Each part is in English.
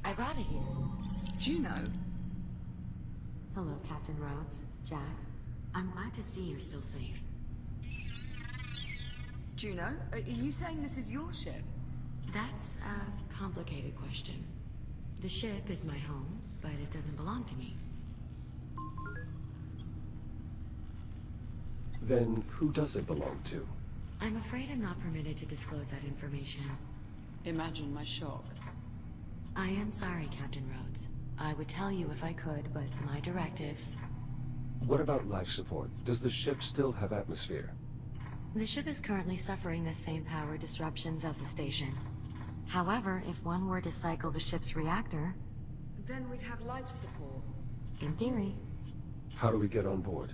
I brought it here. Juno? Hello, Captain Rhodes. Jack. I'm glad to see you're still safe. Juno? Are you saying this is your ship? That's a complicated question. The ship is my home, but it doesn't belong to me. Then who does it belong to? I'm afraid I'm not permitted to disclose that information. Imagine my shock. I am sorry, Captain Rhodes. I would tell you if I could, but my directives... What about life support? Does the ship still have atmosphere? The ship is currently suffering the same power disruptions as the station. However, if one were to cycle the ship's reactor... Then we'd have life support. In theory. How do we get on board?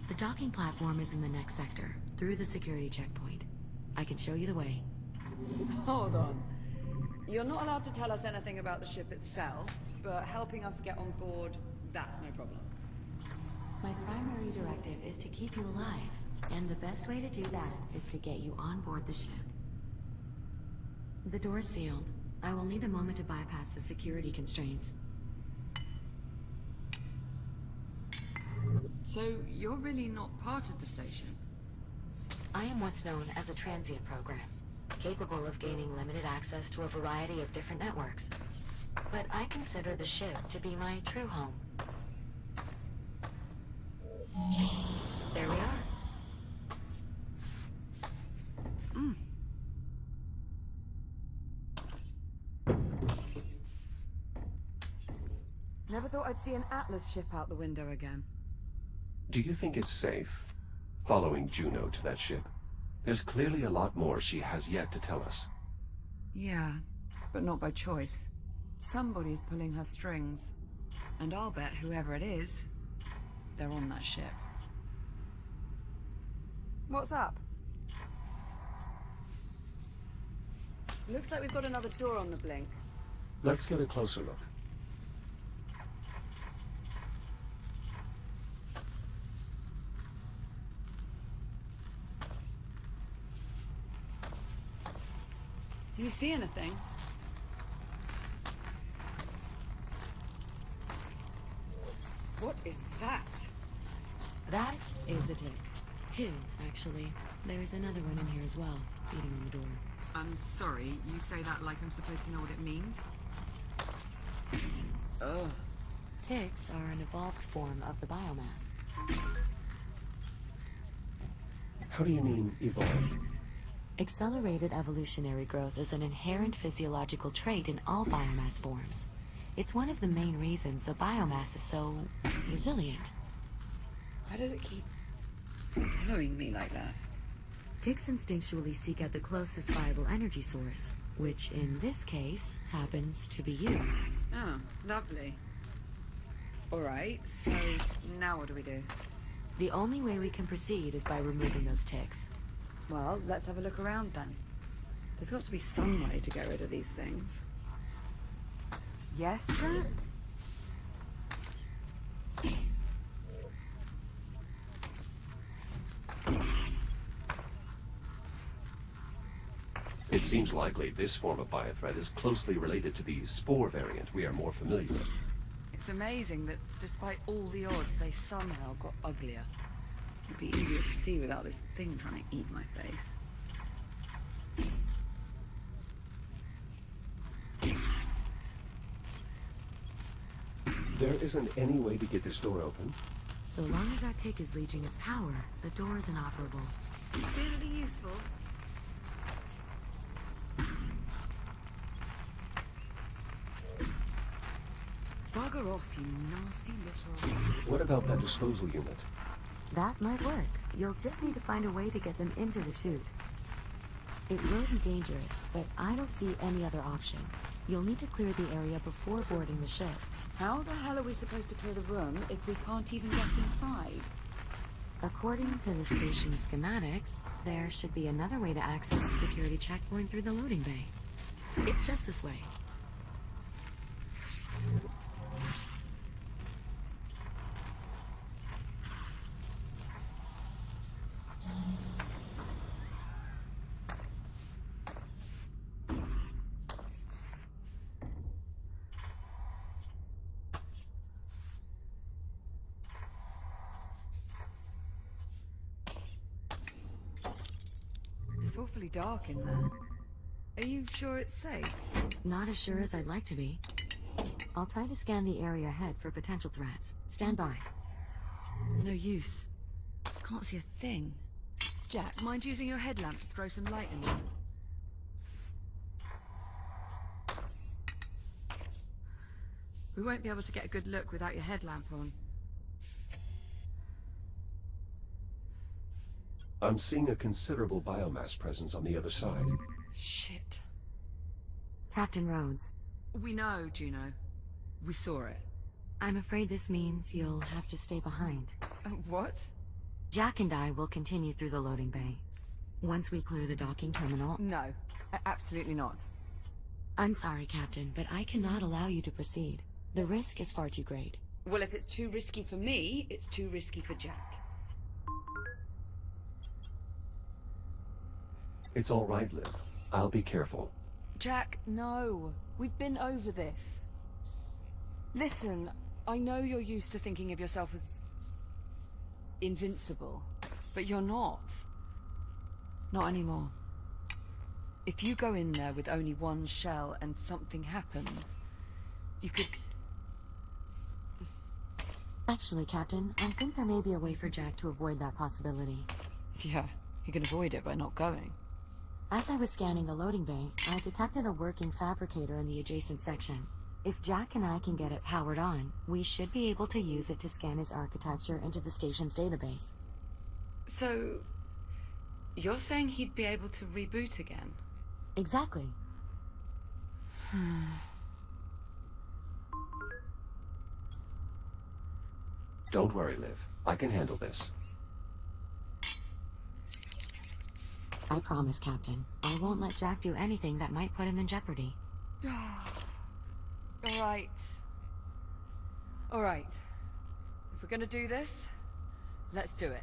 The docking platform is in the next sector, through the security checkpoint. I can show you the way. Hold on. You're not allowed to tell us anything about the ship itself, but helping us get on board, that's no problem. My primary directive is to keep you alive, and the best way to do that is to get you on board the ship. The door's sealed. I will need a moment to bypass the security constraints. So, you're really not part of the station? I am what's known as a transient program, capable of gaining limited access to a variety of different networks. But I consider the ship to be my true home. There we are. Never thought I'd see an Atlas ship out the window again. Do you think it's safe, following Juno to that ship? There's clearly a lot more she has yet to tell us. Yeah, but not by choice. Somebody's pulling her strings. And I'll bet whoever it is, they're on that ship. What's up? Looks like we've got another door on the blink. Let's get a closer look. Do you see anything? What is that? That is a tick. Two, actually. There's another one in here as well, beating on the door. I'm sorry, you say that like I'm supposed to know what it means? Ugh. Ticks are an evolved form of the biomass. How do you mean, evolved? Accelerated evolutionary growth is an inherent physiological trait in all biomass forms. It's one of the main reasons the biomass is so resilient. Why does it keep following me like that? Ticks instinctually seek out the closest viable energy source, which in this case happens to be you. Oh, lovely. Alright, so now what do we do? The only way we can proceed is by removing those ticks. Well, let's have a look around then. There's got to be some way to get rid of these things. Yes, sir? It seems likely this form of biothreat is closely related to the spore variant we are more familiar with. It's amazing that despite all the odds, they somehow got uglier. It'd be easier to see without this thing trying to eat my face. There isn't any way to get this door open. So long as that tick is leeching its power, the door is inoperable. See anything useful? Bugger off, you nasty little... What about that disposal unit? That might work. You'll just need to find a way to get them into the chute. It will be dangerous, but I don't see any other option. You'll need to clear the area before boarding the ship. How the hell are we supposed to clear the room if we can't even get inside? According to the station's schematics, there should be another way to access the security checkpoint through the loading bay. It's just this way. awfully dark in there. Are you sure it's safe? Not as sure as I'd like to be. I'll try to scan the area ahead for potential threats. Stand by. No use. Can't see a thing. Jack, mind using your headlamp to throw some light in there? We won't be able to get a good look without your headlamp on. I'm seeing a considerable biomass presence on the other side. Shit. Captain Rhodes, We know, Juno. We saw it. I'm afraid this means you'll have to stay behind. What? Jack and I will continue through the loading bay. Once we clear the docking terminal... No, absolutely not. I'm sorry, Captain, but I cannot allow you to proceed. The risk is far too great. Well, if it's too risky for me, it's too risky for Jack. It's all right, Liv. I'll be careful. Jack, no. We've been over this. Listen, I know you're used to thinking of yourself as... invincible. But you're not. Not anymore. If you go in there with only one shell and something happens, you could... Actually, Captain, I think there may be a way for Jack to avoid that possibility. Yeah, he can avoid it by not going. As I was scanning the loading bay, I detected a working fabricator in the adjacent section. If Jack and I can get it powered on, we should be able to use it to scan his architecture into the station's database. So... you're saying he'd be able to reboot again? Exactly. Don't worry, Liv. I can handle this. I promise, Captain. I won't let Jack do anything that might put him in jeopardy. Alright. Alright. If we're gonna do this, let's do it.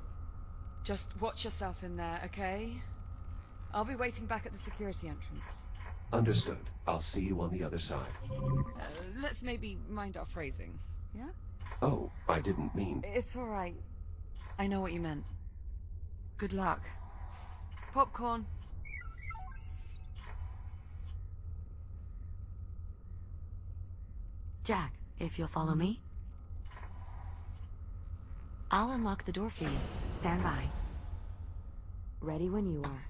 Just watch yourself in there, okay? I'll be waiting back at the security entrance. Understood. I'll see you on the other side. Let's maybe mind our phrasing, yeah? Oh, I didn't mean... It's alright. I know what you meant. Good luck. Popcorn. Jack, if you'll follow me. I'll unlock the door for you. Stand by. Ready when you are.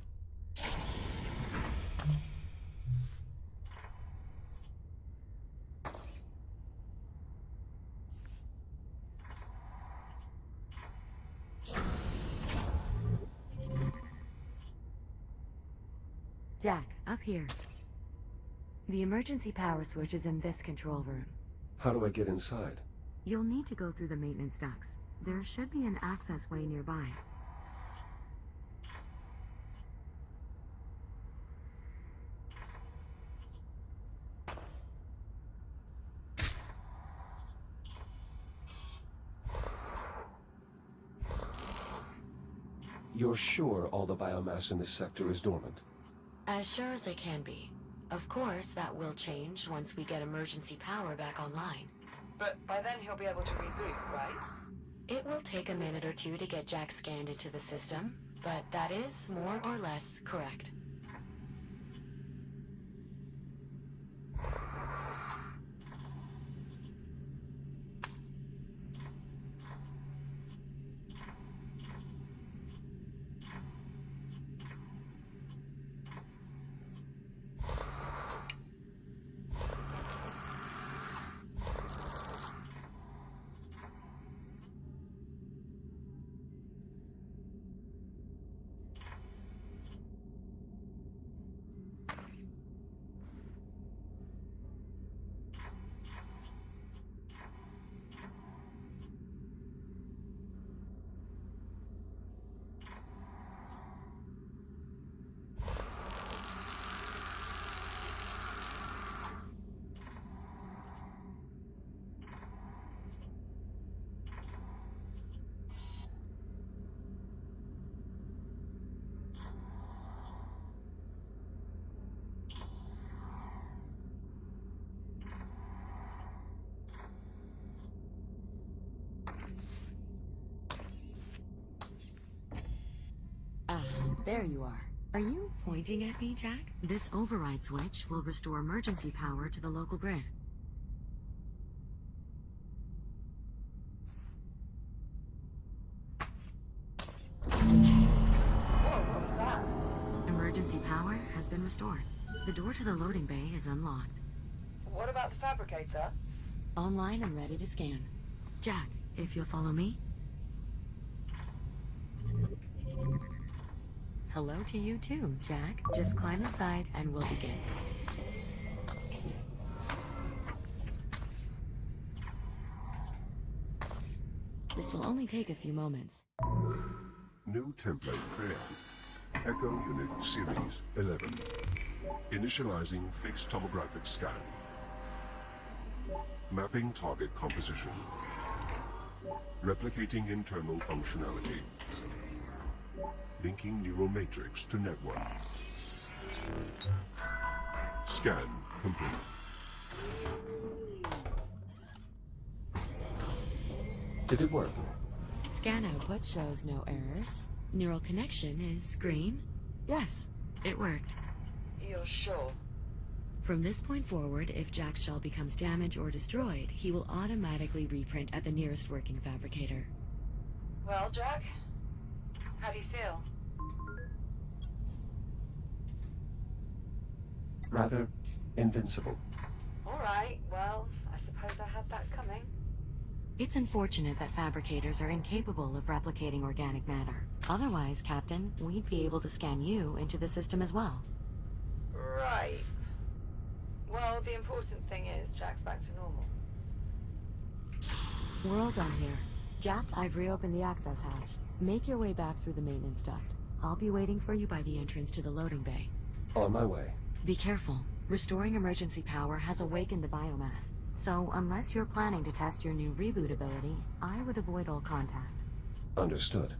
Jack, up here. The emergency power switch is in this control room. How do I get inside? You'll need to go through the maintenance ducts. There should be an access way nearby. You're sure all the biomass in this sector is dormant? As sure as I can be. Of course, that will change once we get emergency power back online. But by then he'll be able to reboot, right? It will take a minute or two to get Jack scanned into the system, but that is more or less correct. Ah, there you are. Are you pointing at me, Jack? This override switch will restore emergency power to the local grid. Whoa, what was that? Emergency power has been restored. The door to the loading bay is unlocked. What about the fabricator? Online and ready to scan. Jack, if you'll follow me. Hello to you too, Jack. Just climb inside and we'll begin. This will only take a few moments. New template created. Echo Unit Series 11. Initializing fixed tomographic scan. Mapping target composition. Replicating internal functionality. Linking neural matrix to network. Scan complete. Did it work? Scan output shows no errors. Neural connection is green. Yes, it worked. You're sure? From this point forward, if Jack's shell becomes damaged or destroyed, he will automatically reprint at the nearest working fabricator. Well, Jack, how do you feel? Rather invincible. All right, well, I suppose I had that coming. It's unfortunate that fabricators are incapable of replicating organic matter. Otherwise, Captain, we'd be able to scan you into the system as well. Right. Well, the important thing is Jack's back to normal. We're all done here. Jack, I've reopened the access hatch. Make your way back through the maintenance duct. I'll be waiting for you by the entrance to the loading bay. On my way. Be careful. Restoring emergency power has awakened the biomass. So, unless you're planning to test your new reboot ability, I would avoid all contact. Understood.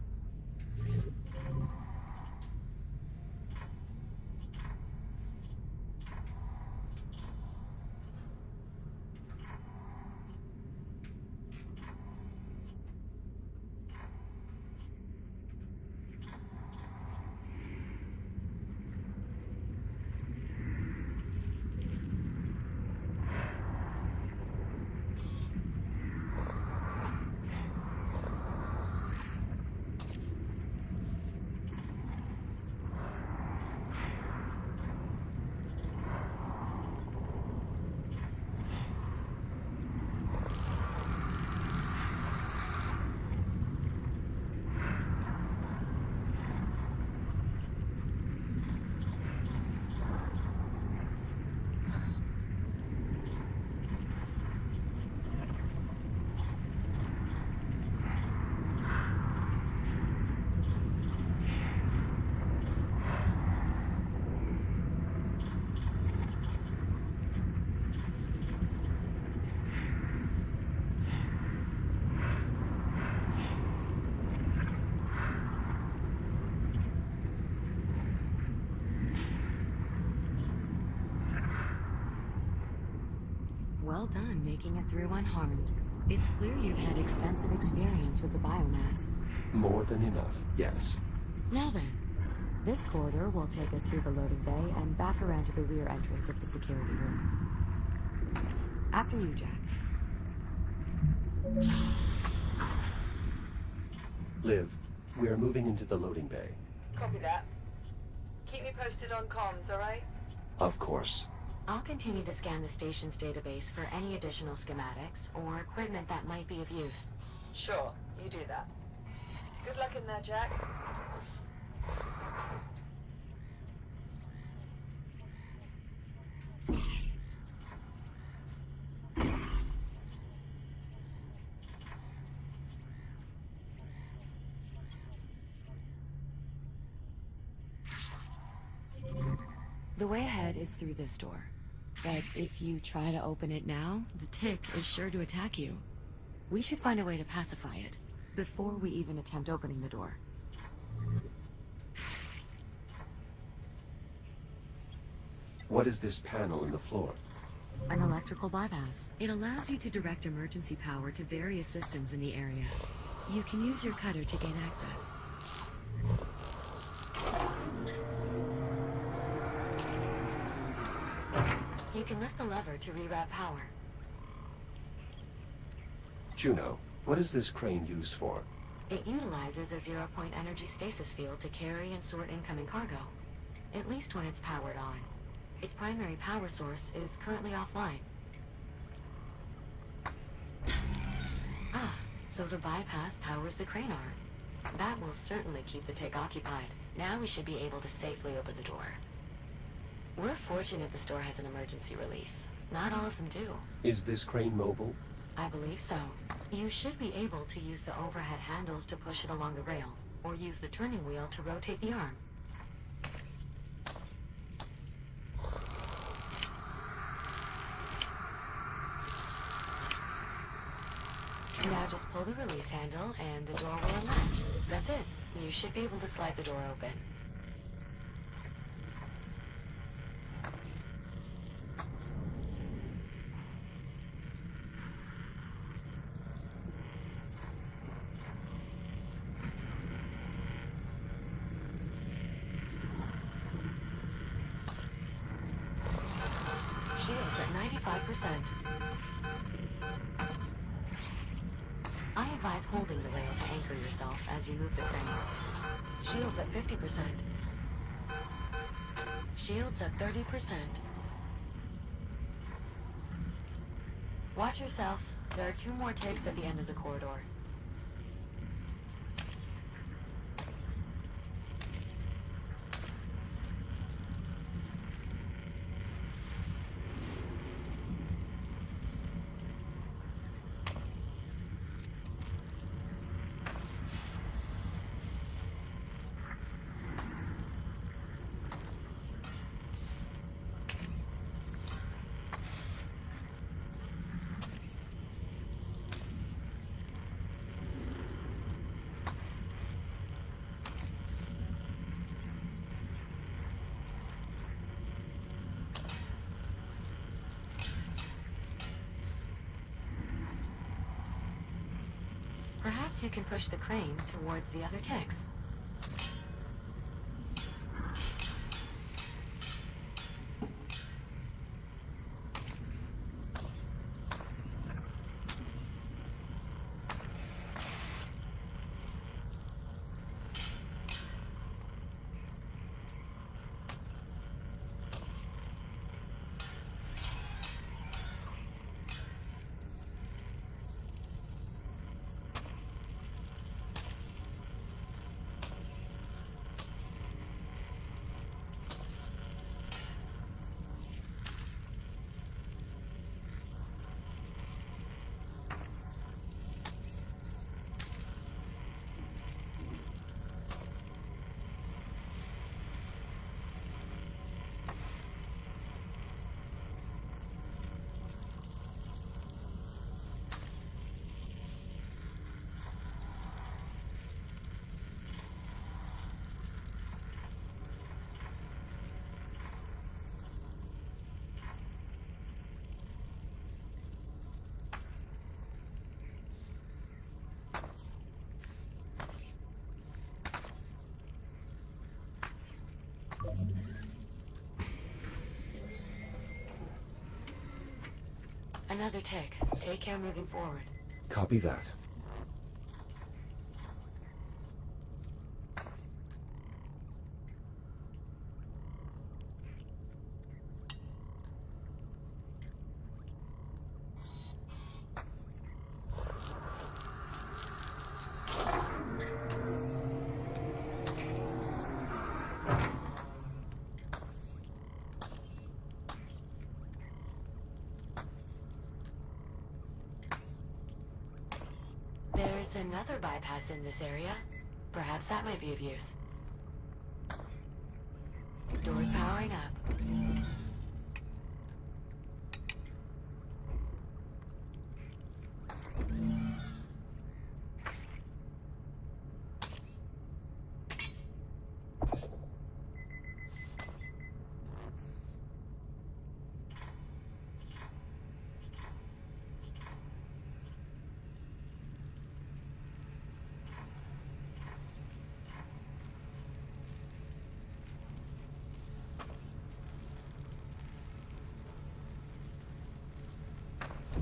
Well done making it through unharmed. It's clear you've had extensive experience with the biomass. More than enough, yes. Now then, this corridor will take us through the loading bay and back around to the rear entrance of the security room. After you, Jack. Liv, we are moving into the loading bay. Copy that. Keep me posted on comms, all right? Of course. I'll continue to scan the station's database for any additional schematics or equipment that might be of use. Sure, you do that. Good luck in there, Jack. The way ahead is through this door. But if you try to open it now, the tick is sure to attack you. We should find a way to pacify it, before we even attempt opening the door. What is this panel in the floor? An electrical bypass. It allows you to direct emergency power to various systems in the area. You can use your cutter to gain access. You can lift the lever to reroute power. Juno, what is this crane used for? It utilizes a zero-point energy stasis field to carry and sort incoming cargo, at least when it's powered on. Its primary power source is currently offline. Ah, so the bypass powers the crane arm. That will certainly keep the tick occupied. Now we should be able to safely open the door. We're fortunate the store has an emergency release. Not all of them do. Is this crane mobile? I believe so. You should be able to use the overhead handles to push it along the rail, or use the turning wheel to rotate the arm. Now just pull the release handle and the door will unlatch. That's it. You should be able to slide the door open. Shields at 95%. I advise holding the rail to anchor yourself as you move the crane. Shields at 50%. Shields at 30%. Watch yourself. There are 2 more ticks at the end of the corridor. Perhaps you can push the crane towards the other ticks. Another tick. Take care moving forward. Copy that. There's another bypass in this area. Perhaps that might be of use. Doors powering up.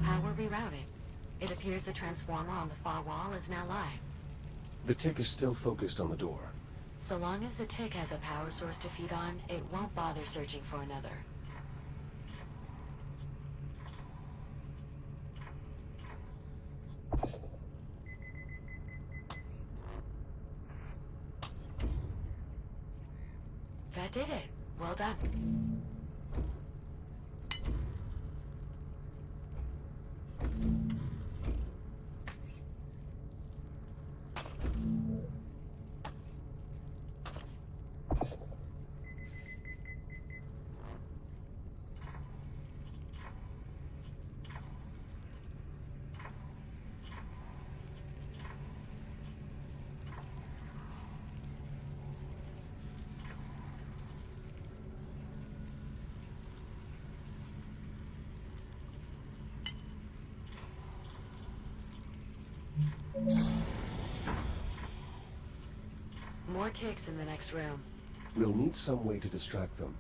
Power rerouted. It appears the transformer on the far wall is now live. The tick is still focused on the door. So long as the tick has a power source to feed on, it won't bother searching for another. That did it. Well done. More ticks in the next room. We'll need some way to distract them.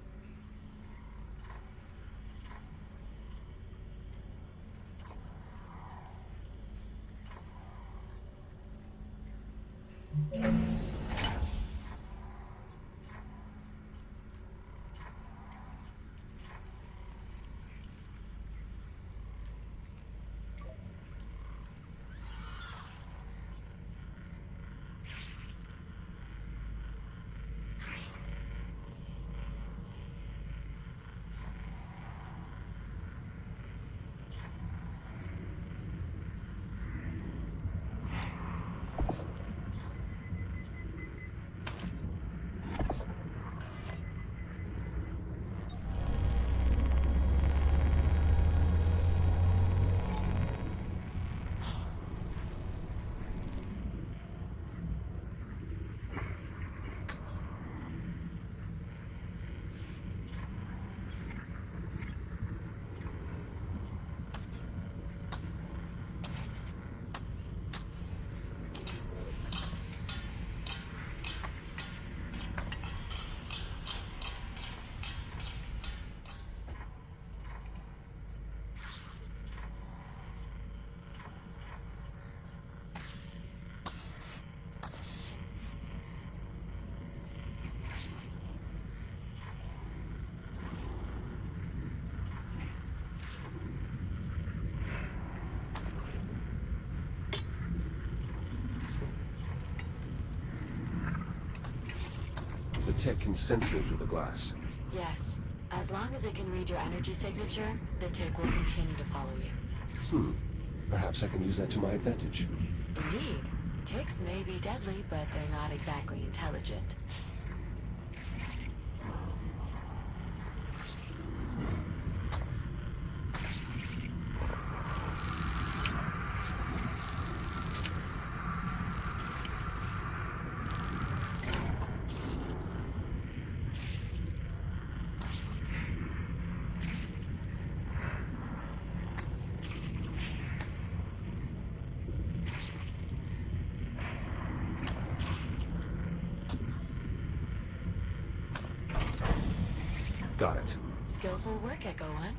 The tick can sense me through the glass. Yes. As long as it can read your energy signature, the tick will continue to follow you. Perhaps I can use that to my advantage. Indeed. Ticks may be deadly, but they're not exactly intelligent. Got it. Skillful work, Echo One.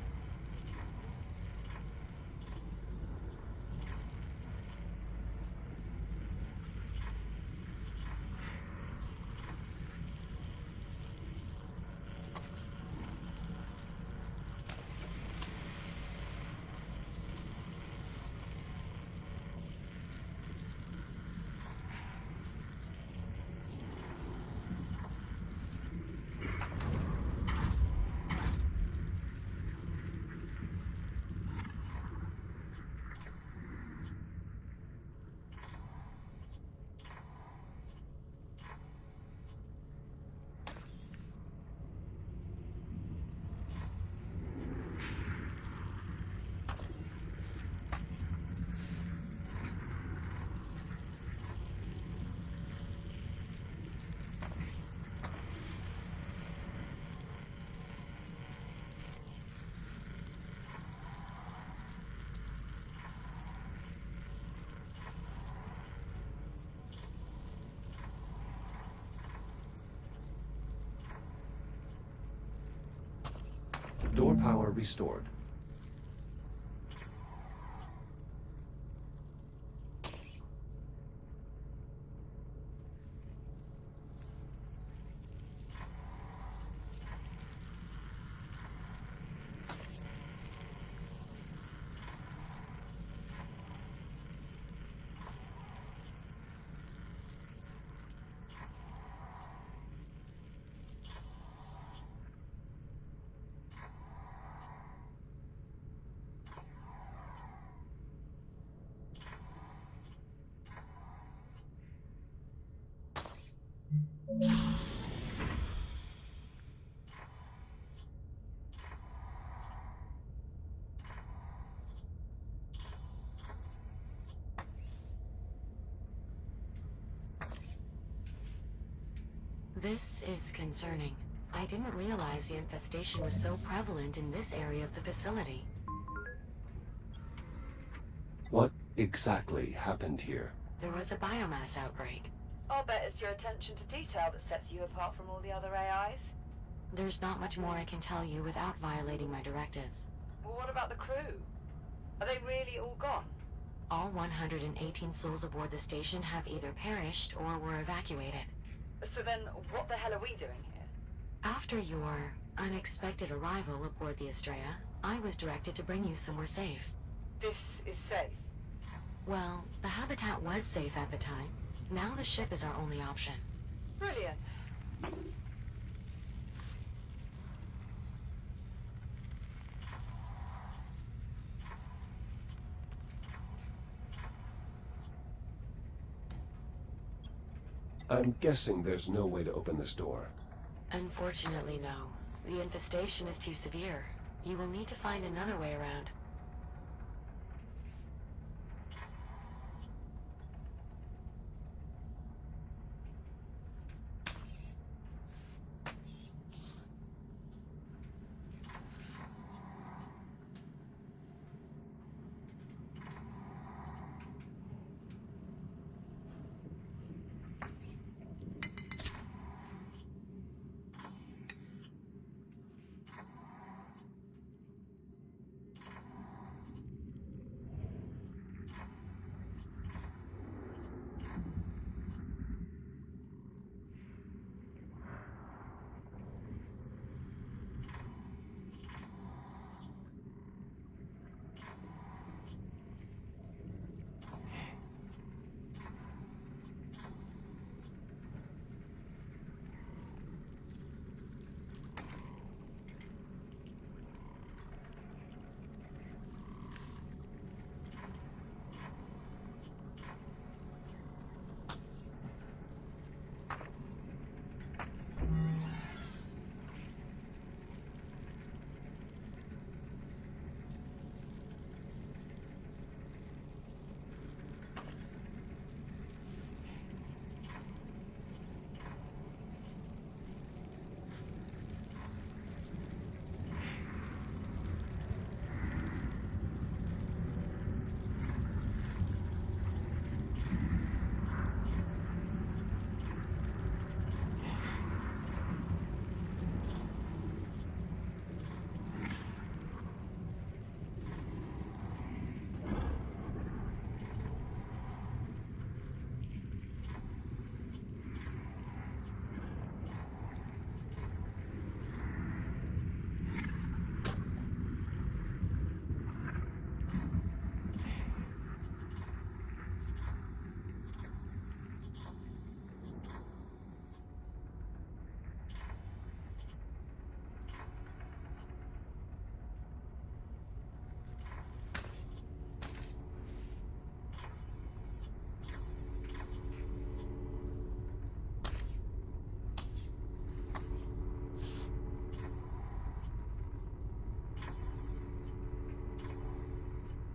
Door power restored. This is concerning. I didn't realize the infestation was so prevalent in this area of the facility. What exactly happened here? There was a biomass outbreak. I'll bet it's your attention to detail that sets you apart from all the other AIs. There's not much more I can tell you without violating my directives. Well, what about the crew? Are they really all gone? All 118 souls aboard the station have either perished or were evacuated. So then, what the hell are we doing here? After your unexpected arrival aboard the Estrella, I was directed to bring you somewhere safe. This is safe. Well, the habitat was safe at the time. Now the ship is our only option. Brilliant. I'm guessing there's no way to open this door. Unfortunately, no. The infestation is too severe. You will need to find another way around.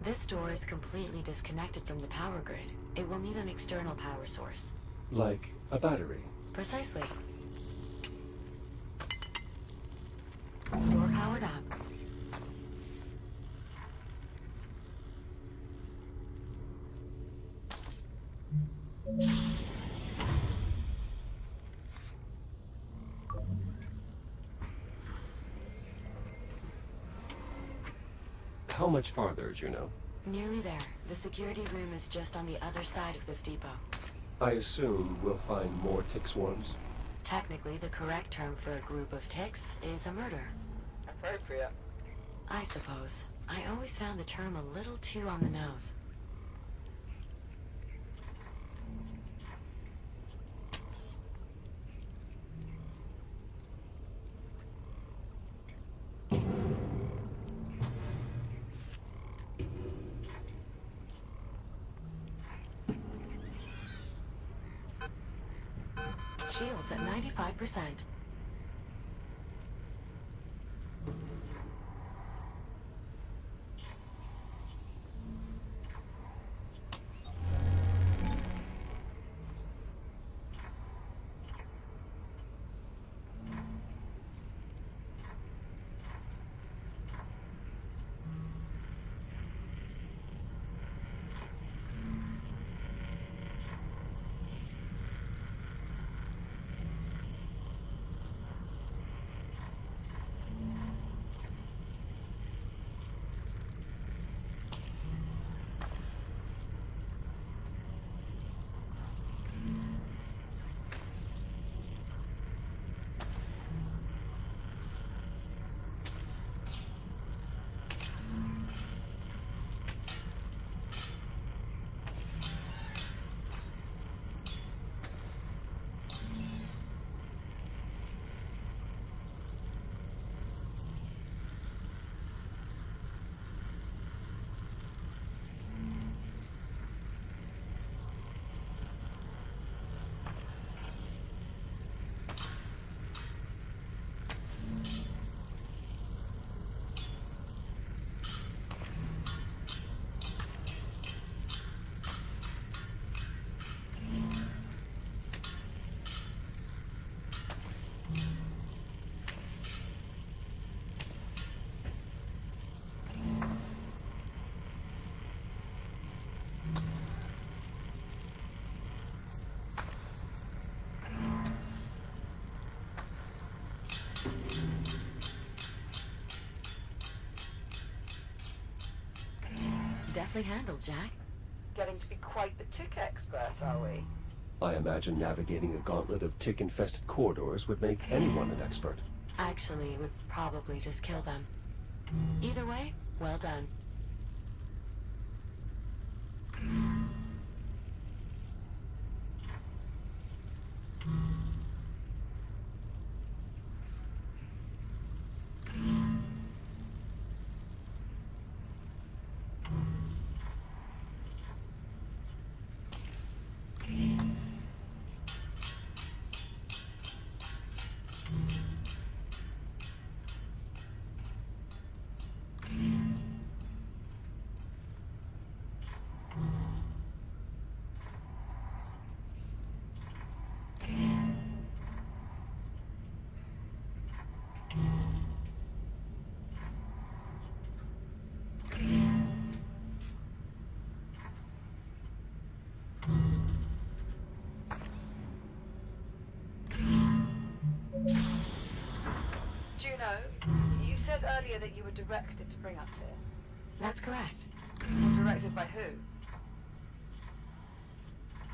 This door is completely disconnected from the power grid. It will need an external power source. Like a battery. Precisely. Door powered up. How much farther, Juno? Nearly there. The security room is just on the other side of this depot. I assume we'll find more tick swarms? Technically, the correct term for a group of ticks is a murder. Appropriate. I suppose. I always found the term a little too on the nose. Shields at 95%. deftly handled, Jack. Getting to be quite the tick expert, are we? I imagine navigating a gauntlet of tick-infested corridors would make anyone an expert. Actually, it would probably just kill them. Either way, well done. Juno, you said earlier that you were directed to bring us here. That's correct. Directed by who?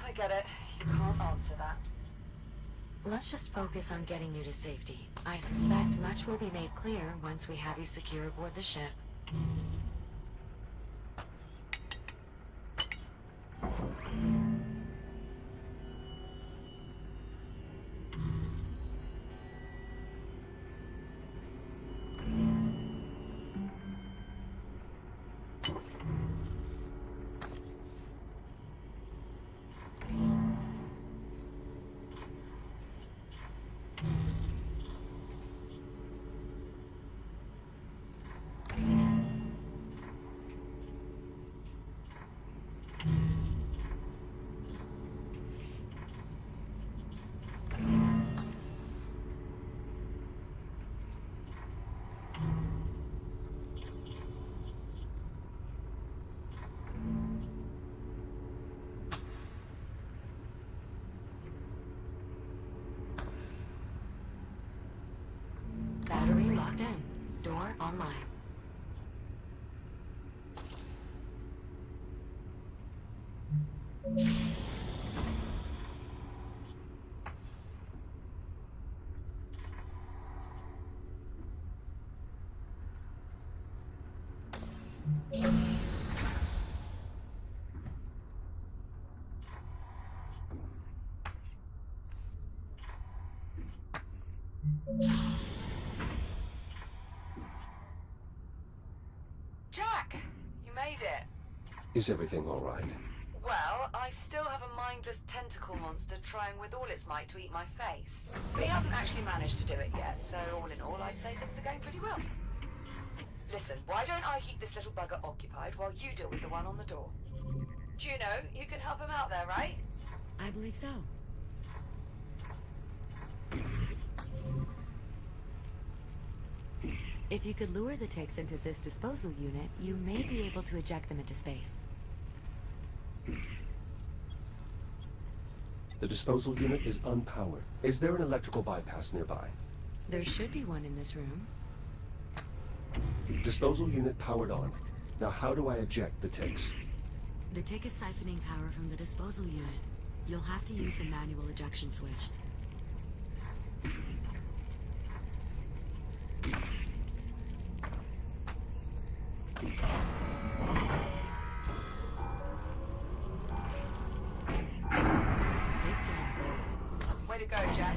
I get it. You can't answer that. Let's just focus on getting you to safety. I suspect much will be made clear once we have you secure aboard the ship. Battery locked in. Door online. Jack! You made it. Is everything all right? Well, I still have a mindless tentacle monster trying with all its might to eat my face. But he hasn't actually managed to do it yet, so all in all, I'd say things are going pretty well. Listen, why don't I keep this little bugger occupied while you deal with the one on the door? Juno, you can help him out there, right? I believe so. If you could lure the ticks into this disposal unit, you may be able to eject them into space. The disposal unit is unpowered. Is there an electrical bypass nearby? There should be one in this room. Disposal unit powered on. Now how do I eject the ticks? The tick is siphoning power from the disposal unit. You'll have to use the manual ejection switch. Tick tested. Way to go, Jack.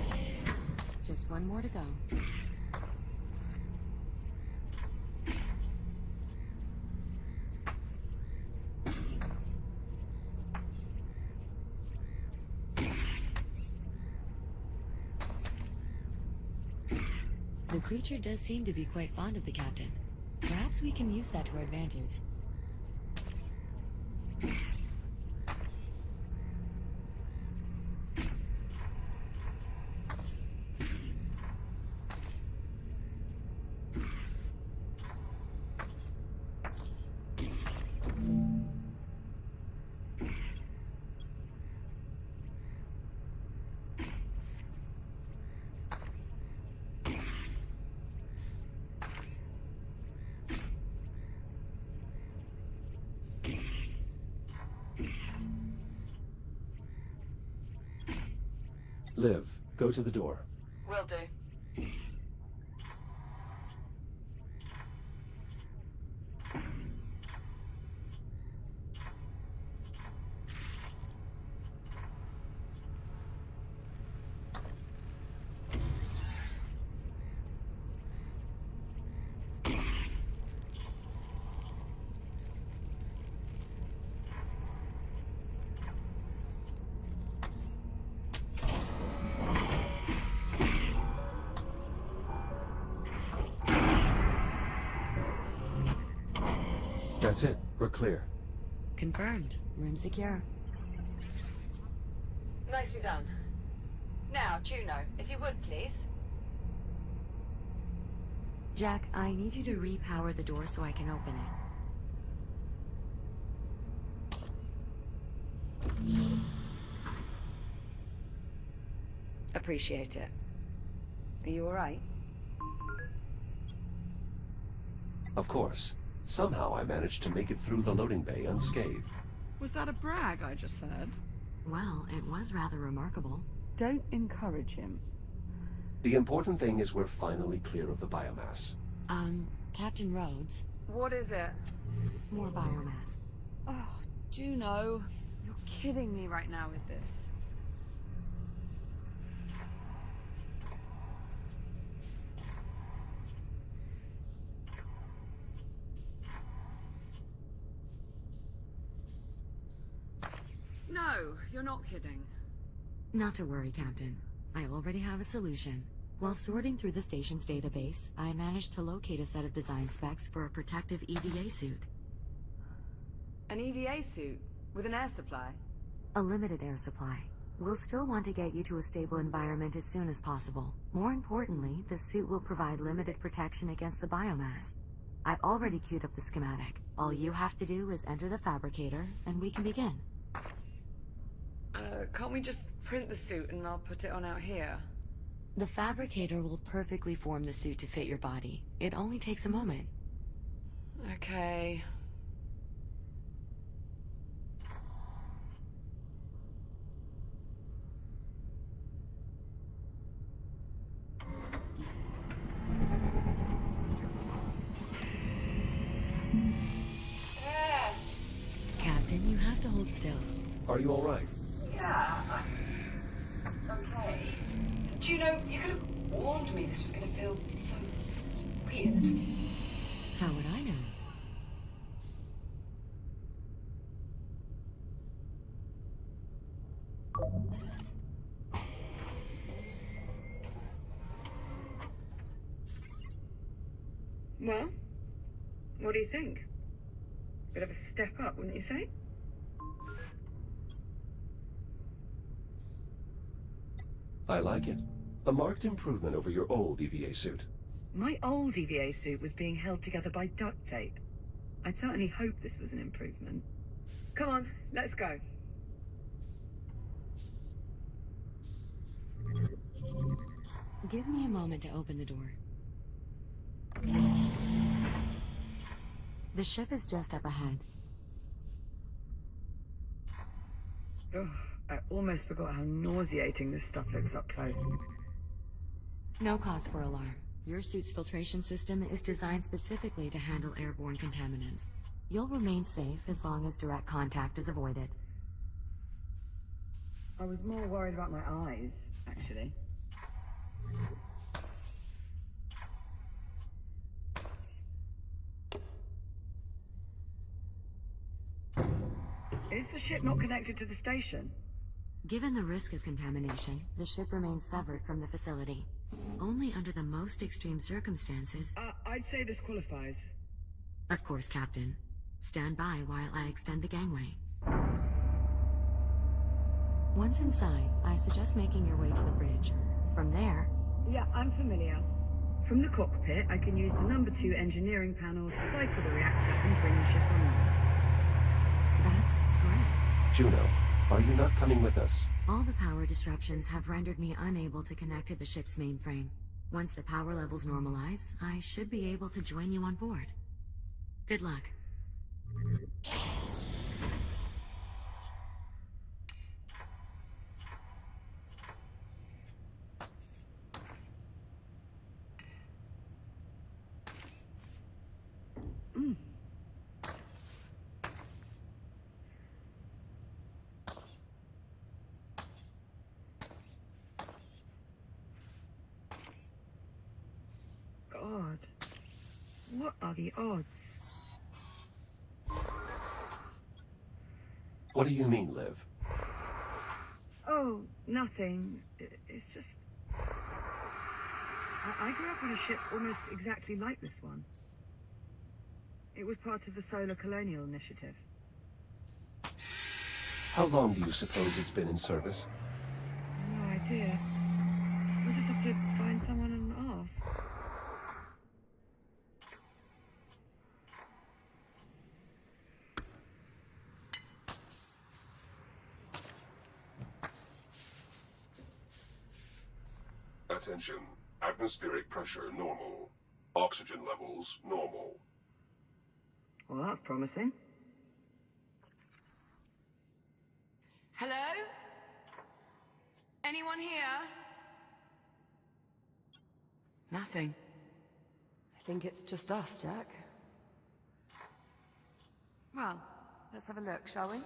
Just one more to go. The creature does seem to be quite fond of the captain. Perhaps we can use that to our advantage. Liv, go to the door. Will do. That's it. We're clear. Confirmed. Room secure. Nicely done. Now, Juno, if you would, please. Jack, I need you to repower the door so I can open it. Appreciate it. Are you alright? Of course. Somehow I managed to make it through the loading bay unscathed. Was that a brag I just heard? Well, it was rather remarkable. Don't encourage him. The important thing is we're finally clear of the biomass. Captain Rhodes, What is it? more biomass. Oh, Juno, you're kidding me right now with this. No, you're not kidding. Not to worry, Captain. I already have a solution. While sorting through the station's database, I managed to locate a set of design specs for a protective EVA suit. An EVA suit? With an air supply? A limited air supply. We'll still want to get you to a stable environment as soon as possible. More importantly, the suit will provide limited protection against the biomass. I've already queued up the schematic. All you have to do is enter the fabricator, and we can begin. Can't we just print the suit and I'll put it on out here? The fabricator will perfectly form the suit to fit your body. It only takes a moment. Okay. Captain, you have to hold still. Are you all right? Yeah, okay. Juno, you could have warned me this was going to feel so weird. How would I know? Well, what do you think? Bit of a step up, wouldn't you say? I like it. A marked improvement over your old EVA suit. My old EVA suit was being held together by duct tape. I'd certainly hope this was an improvement. Come on, let's go. Give me a moment to open the door. The ship is just up ahead. Oh, I almost forgot how nauseating this stuff looks up close. No cause for alarm. Your suit's filtration system is designed specifically to handle airborne contaminants. You'll remain safe as long as direct contact is avoided. I was more worried about my eyes, actually. Is the ship not connected to the station? Given the risk of contamination, the ship remains severed from the facility. Only under the most extreme circumstances... I'd say this qualifies. Of course, Captain. Stand by while I extend the gangway. Once inside, I suggest making your way to the bridge. From there... Yeah, I'm familiar. From the cockpit, I can use the number 2 engineering panel to cycle the reactor and bring the ship online. That's correct. Juno, are you not coming with us? All the power disruptions have rendered me unable to connect to the ship's mainframe. Once the power levels normalize, I should be able to join you on board. Good luck. odd. What are the odds? What do you mean, Liv? Oh, nothing. It's just... I grew up on a ship almost exactly like this one. It was part of the Solar Colonial Initiative. How long do you suppose it's been in service? No idea. We'll just have to find someone and ask. Attention. Atmospheric pressure normal. Oxygen levels normal. Well, that's promising. Hello? Anyone here? Nothing. I think it's just us, Jack. Well, let's have a look, shall we?